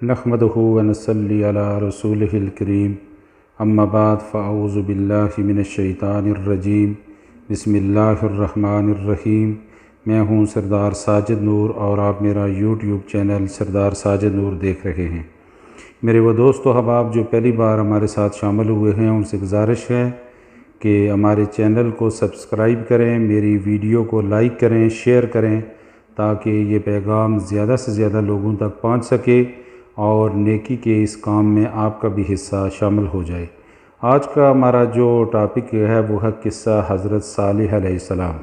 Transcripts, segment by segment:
نحمدہ ونصلی علی رسولہ الکریم اما بعد فاعوذ باللہ من الشیطان الرجیم بسم اللہ الرحمن الرحیم۔ میں ہوں سردار ساجد نور اور آپ میرا یوٹیوب چینل سردار ساجد نور دیکھ رہے ہیں۔ میرے وہ دوست و احباب جو پہلی بار ہمارے ساتھ شامل ہوئے ہیں، ان سے گزارش ہے کہ ہمارے چینل کو سبسکرائب کریں، میری ویڈیو کو لائک کریں، شیئر کریں تاکہ یہ پیغام زیادہ سے زیادہ لوگوں تک پہنچ سکے اور نیکی کے اس کام میں آپ کا بھی حصہ شامل ہو جائے۔ آج کا ہمارا جو ٹاپک ہے وہ ہے قصہ حضرت صالح علیہ السلام۔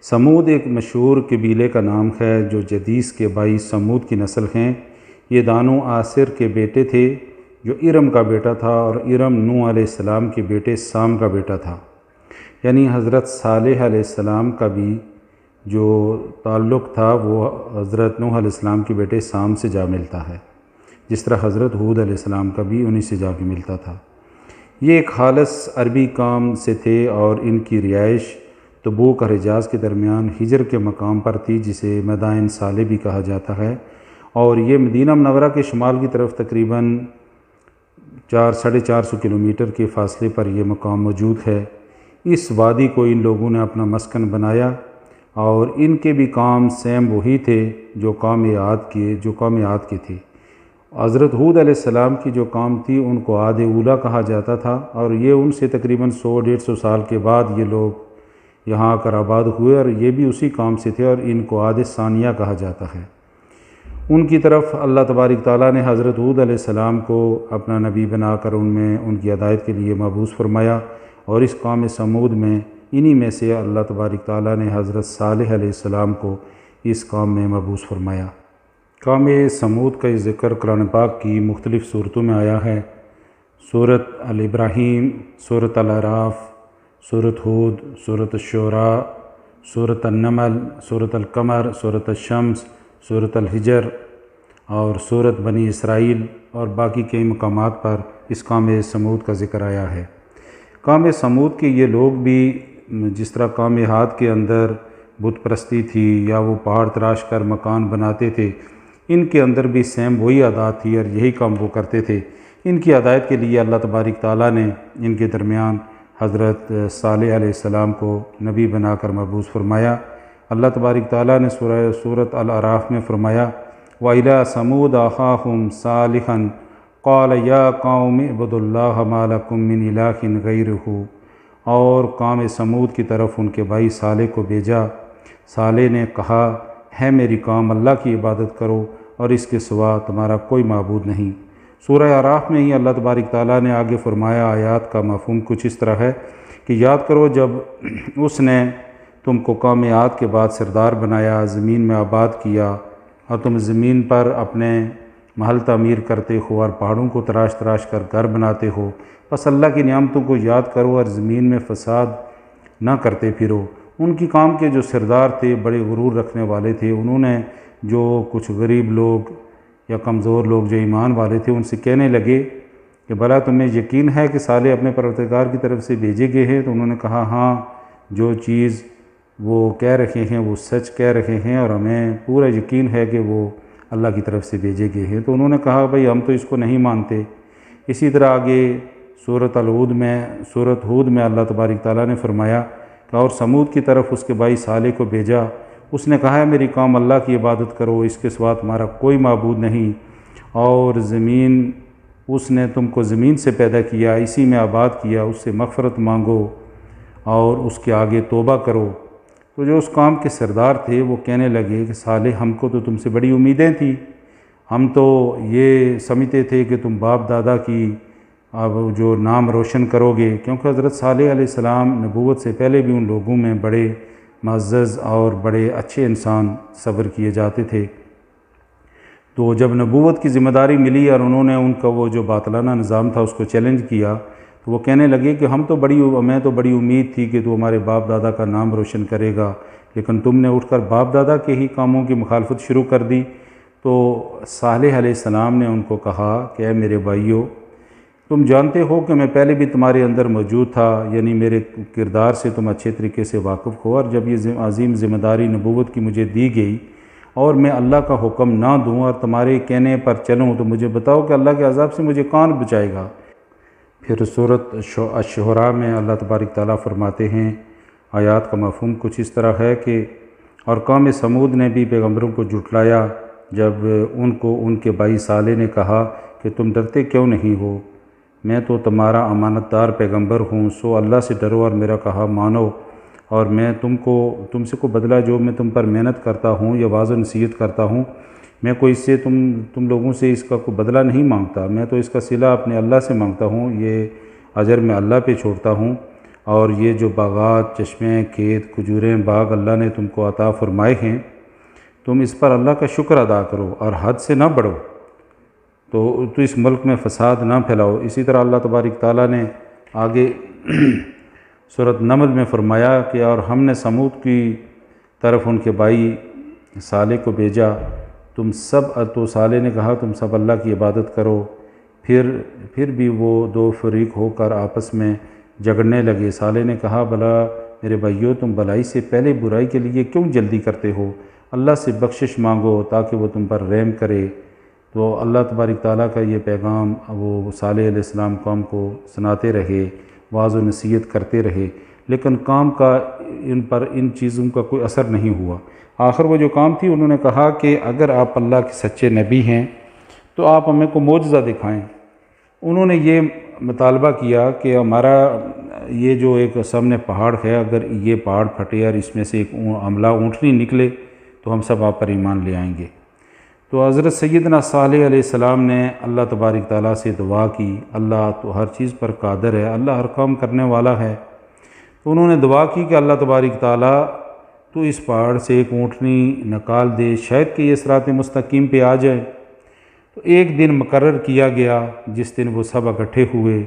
سمود ایک مشہور قبیلے کا نام ہے جو جدیس کے بھائی سمود کی نسل ہیں۔ یہ دانو آصر کے بیٹے تھے جو ارم کا بیٹا تھا، اور ارم نوح علیہ السلام کے بیٹے سام کا بیٹا تھا۔ یعنی حضرت صالح علیہ السلام کا بھی جو تعلق تھا وہ حضرت نوح علیہ السلام کے بیٹے سام سے جا ملتا ہے، جس طرح حضرت ہود علیہ السلام کا بھی انہی سے جا کے ملتا تھا۔ یہ ایک خالص عربی قوم سے تھے اور ان کی رہائش تبوک اور حجاز کے درمیان ہجر کے مقام پر تھی، جسے مدائن صالح بھی کہا جاتا ہے، اور یہ مدینہ منورہ کے شمال کی طرف تقریباً 400-450 کلومیٹر کے فاصلے پر یہ مقام موجود ہے۔ اس وادی کو ان لوگوں نے اپنا مسکن بنایا، اور ان کے بھی کام سیم وہی تھے جو قوم عاد کے تھے۔ حضرت ہود علیہ السلام کی جو قوم تھی ان کو عاد اولیٰ کہا جاتا تھا، اور یہ ان سے تقریباً 100-150 سال کے بعد یہ لوگ یہاں آ کر آباد ہوئے، اور یہ بھی اسی قوم سے تھے، اور ان کو عاد ثانیہ کہا جاتا ہے۔ ان کی طرف اللہ تبارک تعالیٰ نے حضرت ہود علیہ السلام کو اپنا نبی بنا کر ان کی ہدایت کے لیے مبعوث فرمایا، اور اس قوم سمود میں انہی میں سے اللہ تبارک تعالیٰ نے حضرت صالح علیہ السلام کو اس قوم میں مبعوث فرمایا۔ قوم سمود کا ذکر قرآن پاک کی مختلف صورتوں میں آیا ہے۔ سورۃ الابراہیم، سورۃ الاعراف، سورۃ ہود، سورۃ الشعراء، سورۃ النمل، سورۃ القمر، سورۃ الشمس، سورۃ الحجر اور سورۃ بنی اسرائیل، اور باقی کئی مقامات پر اس قوم سمود کا ذکر آیا ہے۔ قوم سمود کے یہ لوگ بھی جس طرح قوم عاد کے اندر بت پرستی تھی یا وہ پہاڑ تراش کر مکان بناتے تھے، ان کے اندر بھی سیم وہی عادات تھی اور یہی کام وہ کرتے تھے۔ ان کی ہدایت کے لیے اللہ تبارک تعالیٰ نے ان کے درمیان حضرت صالح علیہ السلام کو نبی بنا کر مبعوث فرمایا۔ اللہ تبارک تعالیٰ نے سورۃ الاعراف میں فرمایا وَإِلَىٰ ثَمُودَ أَخَاهُمْ صَالِحًا قَالَ يَا قَوْمِ اعْبُدُوا اللَّهَ مَا لَكُم مِّنْ إِلَٰهٍ غَيْرُهُ، اور قوم سمود کی طرف ان کے بھائی صالح کو بھیجا۔ صالح نے کہا، ہے میری قوم، اللہ کی عبادت کرو اور اس کے سوا تمہارا کوئی معبود نہیں۔ سورہ اعراف میں ہی اللہ تبارک تعالیٰ نے آگے فرمایا، آیات کا مفہوم کچھ اس طرح ہے کہ یاد کرو جب اس نے تم کو قوم عاد کے بعد سردار بنایا، زمین میں آباد کیا، اور تم زمین پر اپنے محل تعمیر کرتے ہو اور پہاڑوں کو تراش تراش کر گھر بناتے ہو، بس اللہ کی نعمتوں کو یاد کرو اور زمین میں فساد نہ کرتے پھرو۔ ان کی قوم کے جو سردار تھے بڑے غرور رکھنے والے تھے، انہوں نے جو کچھ غریب لوگ یا کمزور لوگ جو ایمان والے تھے ان سے کہنے لگے کہ بھلا تمہیں یقین ہے کہ صالح اپنے پروردگار کی طرف سے بھیجے گئے ہیں؟ تو انہوں نے کہا ہاں، جو چیز وہ کہہ رہے ہیں وہ سچ کہہ رہے ہیں، اور ہمیں پورا یقین ہے کہ وہ اللہ کی طرف سے بھیجے گئے ہیں۔ تو انہوں نے کہا بھئی ہم تو اس کو نہیں مانتے۔ اسی طرح آگے سورۃ ہود میں اللہ تبارک تعالیٰ نے فرمایا کہ اور سمود کی طرف اس کے بھائی صالح کو بھیجا، اس نے کہا ہے میری قوم، اللہ کی عبادت کرو، اس کے سوا تمہارا کوئی معبود نہیں، اور زمین اس نے تم کو زمین سے پیدا کیا، اسی میں آباد کیا، اس سے مغفرت مانگو اور اس کے آگے توبہ کرو۔ تو جو اس قوم کے سردار تھے وہ کہنے لگے کہ صالح ہم کو تو تم سے بڑی امیدیں تھیں، ہم تو یہ سمجھتے تھے کہ تم باپ دادا کی اب جو نام روشن کرو گے، کیونکہ حضرت صالح علیہ السلام نبوت سے پہلے بھی ان لوگوں میں بڑے معزز اور بڑے اچھے انسان صبر کیے جاتے تھے۔ تو جب نبوت کی ذمہ داری ملی اور انہوں نے ان کا وہ جو باطلانہ نظام تھا اس کو چیلنج کیا، تو وہ کہنے لگے کہ ہمیں تو بڑی امید تھی کہ تو ہمارے باپ دادا کا نام روشن کرے گا، لیکن تم نے اٹھ کر باپ دادا کے ہی کاموں کی مخالفت شروع کر دی۔ تو صالح علیہ السلام نے ان کو کہا کہ اے میرے بھائیو، تم جانتے ہو کہ میں پہلے بھی تمہارے اندر موجود تھا، یعنی میرے کردار سے تم اچھے طریقے سے واقف ہو، اور جب یہ عظیم ذمہ داری نبوت کی مجھے دی گئی اور میں اللہ کا حکم نہ دوں اور تمہارے کہنے پر چلوں تو مجھے بتاؤ کہ اللہ کے عذاب سے مجھے کون بچائے گا۔ پھر سورۃ الشعراء میں اللہ تبارک تعالیٰ فرماتے ہیں، آیات کا مفہوم کچھ اس طرح ہے کہ اور قوم سمود نے بھی پیغمبروں کو جھٹلایا جب ان کو ان کے بھائی صالح نے کہا کہ تم ڈرتے کیوں نہیں ہو، میں تو تمہارا امانت دار پیغمبر ہوں، سو اللہ سے ڈرو اور میرا کہا مانو، اور میں تم سے کو بدلہ جو میں تم پر محنت کرتا ہوں یا واضح نصیحت کرتا ہوں، میں کوئی اس سے تم لوگوں سے اس کا کوئی بدلہ نہیں مانگتا، میں تو اس کا صلہ اپنے اللہ سے مانگتا ہوں، یہ اجر میں اللہ پہ چھوڑتا ہوں، اور یہ جو باغات، چشمے، کھیت، کھجوریں، باغ اللہ نے تم کو عطا فرمائے ہیں، تم اس پر اللہ کا شکر ادا کرو اور حد سے نہ بڑھو، تو اس ملک میں فساد نہ پھیلاؤ۔ اسی طرح اللہ تبارک تعالیٰ نے آگے سورۃ نمل میں فرمایا کہ اور ہم نے سمود کی طرف ان کے بھائی صالح کو بھیجا، تو صالح نے کہا تم سب اللہ کی عبادت کرو، پھر بھی وہ دو فریق ہو کر آپس میں جھگڑنے لگے۔ صالح نے کہا بھلا میرے بھائیو تم بھلائی سے پہلے برائی کے لیے کیوں جلدی کرتے ہو، اللہ سے بخشش مانگو تاکہ وہ تم پر رحم کرے۔ تو اللہ تبارک تعالیٰ کا یہ پیغام وہ صالح علیہ السلام قوم کو سناتے رہے، واعظ و نصیحت کرتے رہے، لیکن کام کا ان چیزوں کا کوئی اثر نہیں ہوا۔ آخر وہ جو کام تھی انہوں نے کہا کہ اگر آپ اللہ کے سچے نبی ہیں تو آپ ہمیں کو معجزہ دکھائیں۔ انہوں نے یہ مطالبہ کیا کہ ہمارا یہ جو ایک سامنے پہاڑ ہے، اگر یہ پہاڑ پھٹے اور اس میں سے ایک عملہ اونٹنی نکلے تو ہم سب آپ پر ایمان لے آئیں گے۔ تو حضرت سیدنا صالح علیہ السلام نے اللہ تبارک تعالیٰ سے دعا کی، اللہ تو ہر چیز پر قادر ہے، اللہ ہر کام کرنے والا ہے۔ تو انہوں نے دعا کی کہ اللہ تبارک تعالیٰ تو اس پہاڑ سے ایک اونٹنی نکال دے، شاید کہ یہ صراط مستقیم پہ آ جائے۔ تو ایک دن مقرر کیا گیا جس دن وہ سب اکٹھے ہوئے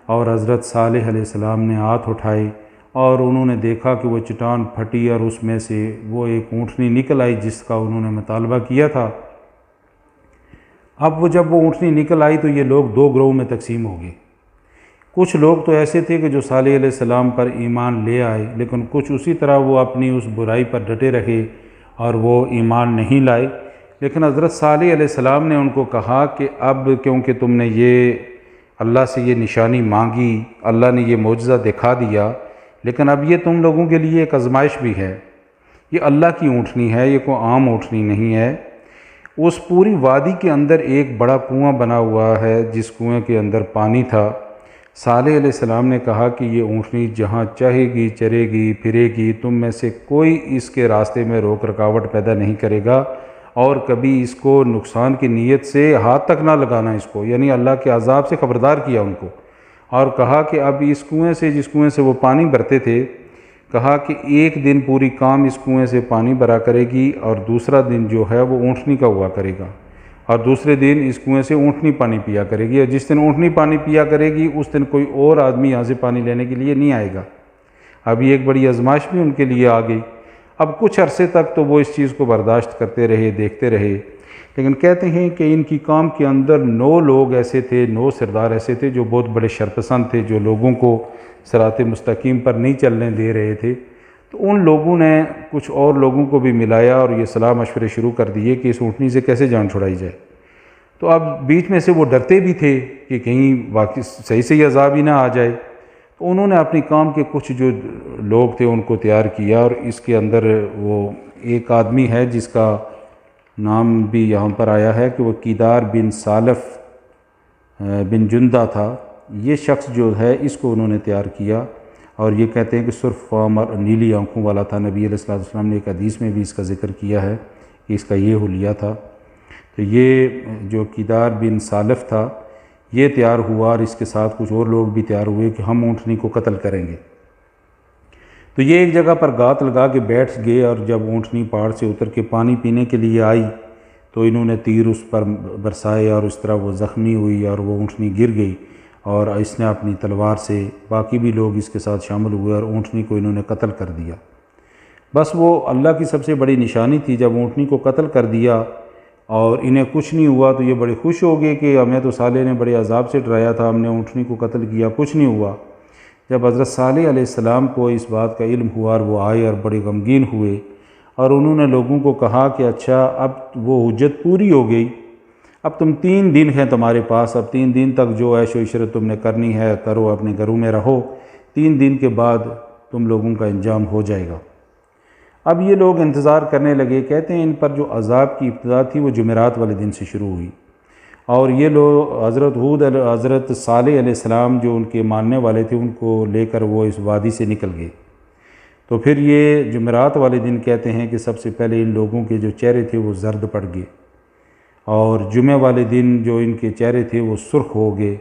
اور حضرت صالح علیہ السلام نے ہاتھ اٹھائے اور انہوں نے دیکھا کہ وہ چٹان پھٹی اور اس میں سے وہ ایک اونٹنی نکل آئی جس کا انہوں نے مطالبہ کیا تھا۔ اب جب وہ اونٹنی نکل آئی تو یہ لوگ دو گروہ میں تقسیم ہو گئے۔ کچھ لوگ تو ایسے تھے کہ جو صالح علیہ السلام پر ایمان لے آئے، لیکن کچھ اسی طرح وہ اپنی اس برائی پر ڈٹے رہے اور وہ ایمان نہیں لائے۔ لیکن حضرت صالح علیہ السلام نے ان کو کہا کہ اب کیونکہ تم نے یہ اللہ سے یہ نشانی مانگی، اللہ نے یہ معجزہ دکھا دیا، لیکن اب یہ تم لوگوں کے لیے ایک آزمائش بھی ہے۔ یہ اللہ کی اونٹنی ہے، یہ کوئی عام اونٹنی نہیں ہے۔ اس پوری وادی کے اندر ایک بڑا کنواں بنا ہوا ہے جس کنویں کے اندر پانی تھا۔ صالح علیہ السلام نے کہا کہ یہ اونٹنی جہاں چاہے گی چرے گی پھرے گی، تم میں سے کوئی اس کے راستے میں روک رکاوٹ پیدا نہیں کرے گا، اور کبھی اس کو نقصان کی نیت سے ہاتھ تک نہ لگانا اس کو، یعنی اللہ کے عذاب سے خبردار کیا ان کو، اور کہا کہ اب اس کنویں سے جس کنویں سے وہ پانی بھرتے تھے، کہا کہ ایک دن پوری کام اس کنویں سے پانی بھرا کرے گی اور دوسرا دن جو ہے وہ اونٹنی کا ہوا کرے گا، اور دوسرے دن اس کنویں سے اونٹنی پانی پیا کرے گی، اور جس دن اونٹنی پانی پیا کرے گی اس دن کوئی اور آدمی یہاں سے پانی لینے کے لیے نہیں آئے گا۔ اب یہ ایک بڑی آزمائش بھی ان کے لیے آ گئی۔ اب کچھ عرصے تک تو وہ اس چیز کو برداشت کرتے رہے، دیکھتے رہے، لیکن کہتے ہیں کہ ان کی قوم کے اندر 9 لوگ ایسے تھے، 9 سردار ایسے تھے جو بہت بڑے شرپسند تھے، جو لوگوں کو صراط مستقیم پر نہیں چلنے دے رہے تھے۔ تو ان لوگوں نے کچھ اور لوگوں کو بھی ملایا اور یہ صلاح مشورے شروع کر دیے کہ اس اونٹنی سے کیسے جان چھڑائی جائے۔ تو اب بیچ میں سے وہ ڈرتے بھی تھے کہ کہیں واقعی صحیح سے عذاب ہی نہ آ جائے، تو انہوں نے اپنی قوم کے کچھ جو لوگ تھے ان کو تیار کیا، اور اس کے اندر وہ ایک آدمی ہے جس کا نام بھی یہاں پر آیا ہے کہ وہ کیدار بن سالف بن جندہ تھا۔ یہ شخص جو ہے اس کو انہوں نے تیار کیا، اور یہ کہتے ہیں کہ سرخ فام اور نیلی آنکھوں والا تھا۔ نبی علیہ السلام نے ایک حدیث میں بھی اس کا ذکر کیا ہے کہ اس کا یہ حلیہ تھا۔ تو یہ جو کیدار بن سالف تھا یہ تیار ہوا، اور اس کے ساتھ کچھ اور لوگ بھی تیار ہوئے کہ ہم اونٹنی کو قتل کریں گے۔ تو یہ ایک جگہ پر گات لگا کے بیٹھ گئے، اور جب اونٹنی پہاڑ سے اتر کے پانی پینے کے لیے آئی تو انہوں نے تیر اس پر برسائے، اور اس طرح وہ زخمی ہوئی اور وہ اونٹنی گر گئی، اور اس نے اپنی تلوار سے، باقی بھی لوگ اس کے ساتھ شامل ہوئے اور اونٹنی کو انہوں نے قتل کر دیا۔ بس وہ اللہ کی سب سے بڑی نشانی تھی۔ جب اونٹنی کو قتل کر دیا اور انہیں کچھ نہیں ہوا تو یہ بڑے خوش ہو گئے کہ ہمیں تو صالح نے بڑے عذاب سے ڈرایا تھا، ہم نے اونٹنی کو قتل کیا، کچھ نہیں ہوا۔ جب حضرت صالح علیہ السلام کو اس بات کا علم ہوا اور وہ آئے اور بڑے غمگین ہوئے، اور انہوں نے لوگوں کو کہا کہ اچھا اب وہ حجت پوری ہو گئی، اب تم 3 دن ہیں تمہارے پاس، اب 3 دن تک جو عیش و عشرت تم نے کرنی ہے کرو، اپنے گھروں میں رہو، 3 دن کے بعد تم لوگوں کا انجام ہو جائے گا۔ اب یہ لوگ انتظار کرنے لگے۔ کہتے ہیں ان پر جو عذاب کی ابتدا تھی وہ جمعرات والے دن سے شروع ہوئی، اور یہ لوگ حضرت صالح علیہ السلام جو ان کے ماننے والے تھے ان کو لے کر وہ اس وادی سے نکل گئے۔ تو پھر یہ جمعرات والے دن کہتے ہیں کہ سب سے پہلے ان لوگوں کے جو چہرے تھے وہ زرد پڑ گئے، اور جمعہ والے دن جو ان کے چہرے تھے وہ سرخ ہو گئے،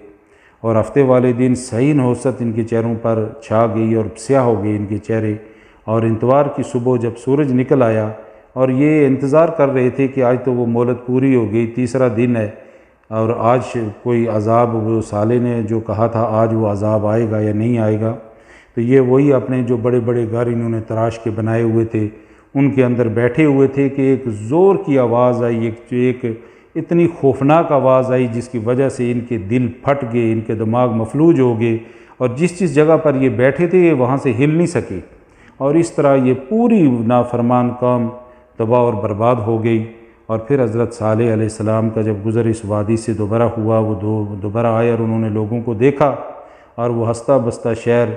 اور ہفتے والے دن صحیح نحوست ان کے چہروں پر چھا گئی اور سیاہ ہو گئے ان کے چہرے، اور اتوار کی صبح جب سورج نکل آیا اور یہ انتظار کر رہے تھے کہ آج تو وہ مہلت پوری ہو گئی، تیسرا دن ہے اور آج کوئی عذاب، وہ صالح نے جو کہا تھا آج وہ عذاب آئے گا یا نہیں آئے گا، تو یہ وہی اپنے جو بڑے بڑے گھر انہوں نے تراش کے بنائے ہوئے تھے ان کے اندر بیٹھے ہوئے تھے کہ ایک زور کی آواز آئی، ایک اتنی خوفناک آواز آئی جس کی وجہ سے ان کے دل پھٹ گئے، ان کے دماغ مفلوج ہو گئے، اور جس جگہ پر یہ بیٹھے تھے وہاں سے ہل نہیں سکے، اور اس طرح یہ پوری نافرمان قوم تباہ اور برباد ہو گئی۔ اور پھر حضرت صالح علیہ السلام کا جب گزر اس وادی سے دوبارہ ہوا، وہ دوبارہ آئے اور انہوں نے لوگوں کو دیکھا، اور وہ ہستہ بستہ شہر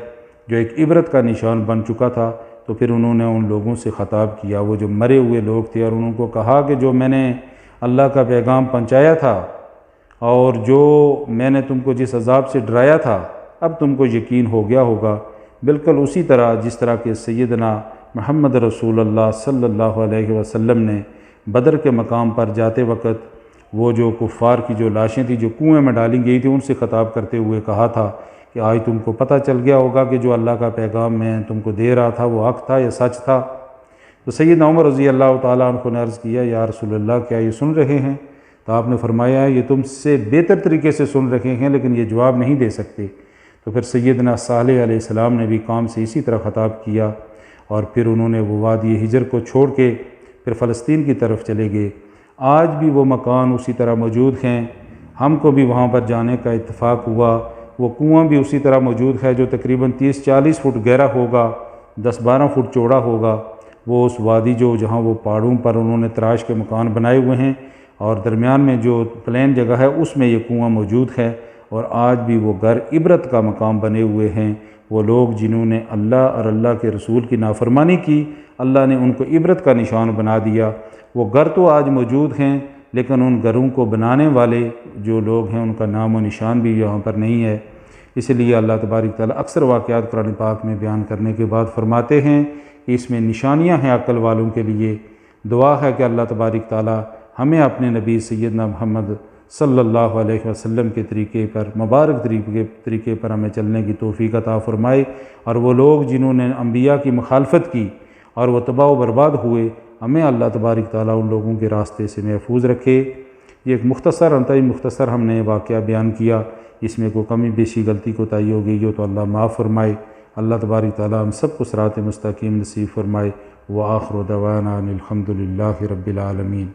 جو ایک عبرت کا نشان بن چکا تھا، تو پھر انہوں نے ان لوگوں سے خطاب کیا، وہ جو مرے ہوئے لوگ تھے، اور انہوں کو کہا کہ جو میں نے اللہ کا پیغام پہنچایا تھا اور جو میں نے تم کو جس عذاب سے ڈرایا تھا اب تم کو یقین ہو گیا ہوگا، بالکل اسی طرح جس طرح کہ سیدنا محمد رسول اللہ صلی اللہ علیہ وسلم نے بدر کے مقام پر جاتے وقت وہ جو کفار کی جو لاشیں تھیں جو کنویں میں ڈالی گئی تھیں ان سے خطاب کرتے ہوئے کہا تھا کہ آج تم کو پتہ چل گیا ہوگا کہ جو اللہ کا پیغام میں تم کو دے رہا تھا وہ حق تھا یا سچ تھا۔ تو سیدنا عمر رضی اللہ تعالیٰ عنہ نے عرض کیا یا رسول اللہ کیا یہ سن رہے ہیں؟ تو آپ نے فرمایا یہ تم سے بہتر طریقے سے سن رہے ہیں لیکن یہ جواب نہیں دے سکتے۔ تو پھر سیدنا صالح علیہ السلام نے بھی قوم سے اسی طرح خطاب کیا، اور پھر انہوں نے وہ وادی ہجر کو چھوڑ کے پھر فلسطین کی طرف چلے گئے۔ آج بھی وہ مکان اسی طرح موجود ہیں، ہم کو بھی وہاں پر جانے کا اتفاق ہوا، وہ کنواں بھی اسی طرح موجود ہے جو تقریباً 30-40 فٹ گہرا ہوگا، 10-12 فٹ چوڑا ہوگا، وہ اس وادی جو جہاں وہ پہاڑوں پر انہوں نے تراش کے مکان بنائے ہوئے ہیں اور درمیان میں جو پلین جگہ ہے اس میں یہ کنواں موجود ہے، اور آج بھی وہ گھر عبرت کا مقام بنے ہوئے ہیں۔ وہ لوگ جنہوں نے اللہ اور اللہ کے رسول کی نافرمانی کی، اللہ نے ان کو عبرت کا نشان بنا دیا۔ وہ گھر تو آج موجود ہیں لیکن ان گھروں کو بنانے والے جو لوگ ہیں ان کا نام و نشان بھی یہاں پر نہیں ہے۔ اس لیے اللہ تبارک تعالیٰ اکثر واقعات قرآن پاک میں بیان کرنے کے بعد فرماتے ہیں کہ اس میں نشانیاں ہیں عقل والوں کے لیے۔ دعا ہے کہ اللہ تبارک تعالیٰ ہمیں اپنے نبی سیدنا محمد صلی اللہ علیہ وسلم کے طریقے پر، مبارک طریقے پر ہمیں چلنے کی توفیق عطا فرمائے، اور وہ لوگ جنہوں نے انبیاء کی مخالفت کی اور وہ تباہ و برباد ہوئے ہمیں اللہ تبارک تعالیٰ ان لوگوں کے راستے سے محفوظ رکھے۔ یہ ایک انتہائی مختصر ہم نے واقعہ بیان کیا، اس میں کوئی کمی بیشی غلطی کوتاہی ہو گئی ہو تو اللہ معاف فرمائے۔ اللہ تبارک تعالیٰ ہم سب کو صراط مستقیم نصیب فرمائے۔ وآخر دعوانا الحمد للہ رب العالمین۔